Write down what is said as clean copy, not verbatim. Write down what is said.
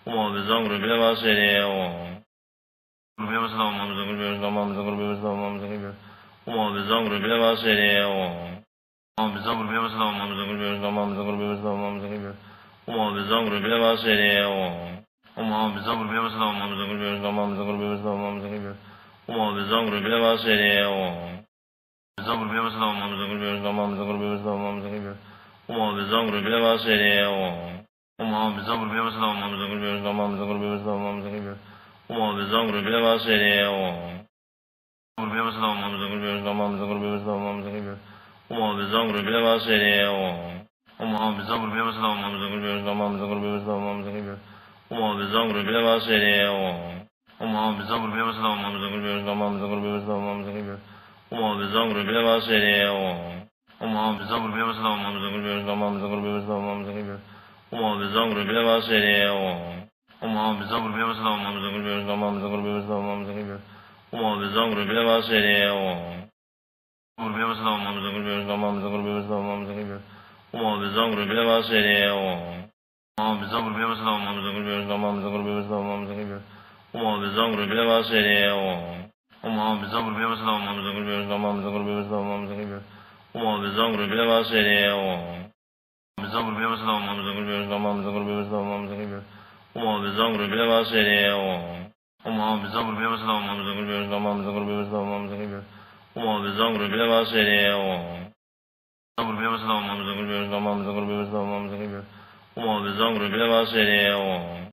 وما بزنقر بيما سيري بيما سلام وما بزنقر بيما سلام وما بزنقر بيما سلام وما بزنقر وما بزنقر بيما سيري وما بزنقر بيما سلام وما بزنقر بيما سلام وما بزنقر بيما سلام وما بزنقر وما بزنقر بيما سيري وما بزنقر بيما سلام وما بزنقر بيما سلام وما بزنقر بيما سلام وما بزنقر وما بزنقر بيما سيري بزنقر بيما سلام وما بزنقر بيما سلام وما بزنقر بيما سلام وما بزنقر وما بزنقر بيما سيري وما بزنقر بيما سلام وما بزنقر بيما سلام وما بزنقر بيما سلام وما بزنقر وما بزنقر بيما سيري بيما سلام وما بزنقر بيما سلام وما بزنقر بيما سلام وما بزنقر وما بزنقر بيما سيري وما بزنقر بيما سلام وما بزنقر بيما سلام وما بزنقر بيما سلام وما بزنقر وما بزنقر بيما سيري وما بزنقر بيما سلام وما بزنقر بيما سلام وما بزنقر بيما سلام وما بزنقر وما بزنقر بيما سيري وما بزنقر بيما سلام وما بزنقر بيما سلام وما بزنقر بيما سلام وما بزنقر وما بزنقر بيما سيري وما بزنقر بيما سلام وما بزنقر بيما سلام وما بزنقر بيما سلام وما بزنقر وما بزنقر بيما سيري بيما سلام وما بزنقر بيما سلام وما بزنقر بيما سلام وما بزنقر وما بزنقر بيما سيري وما بزنقر بيما سلام وما بزنقر بيما سلام وما بزنقر بيما سلام وما بزنقر وما بزنقر بيما سيري وما بزنقر بيما سلام وما بزنقر بيما سلام وما بزنقر بيما سلام وما بزنقر وما بزنقر بيما سيري بزنقر بيما سلام وما بزنقر بيما سلام وما بزنقر بيما سلام وما بزنقر وما بزنقر بيما سيري وما بزنقر بيما سلام وما بزنقر بيما سلام وما بزنقر بيما سلام وما بزنقر وما بزنقر بيما سيري بزنقر بيما سلام وما بزنقر بيما سلام وما بزنقر بيما سلام وما بزنقر وما بزنقر بيما سيري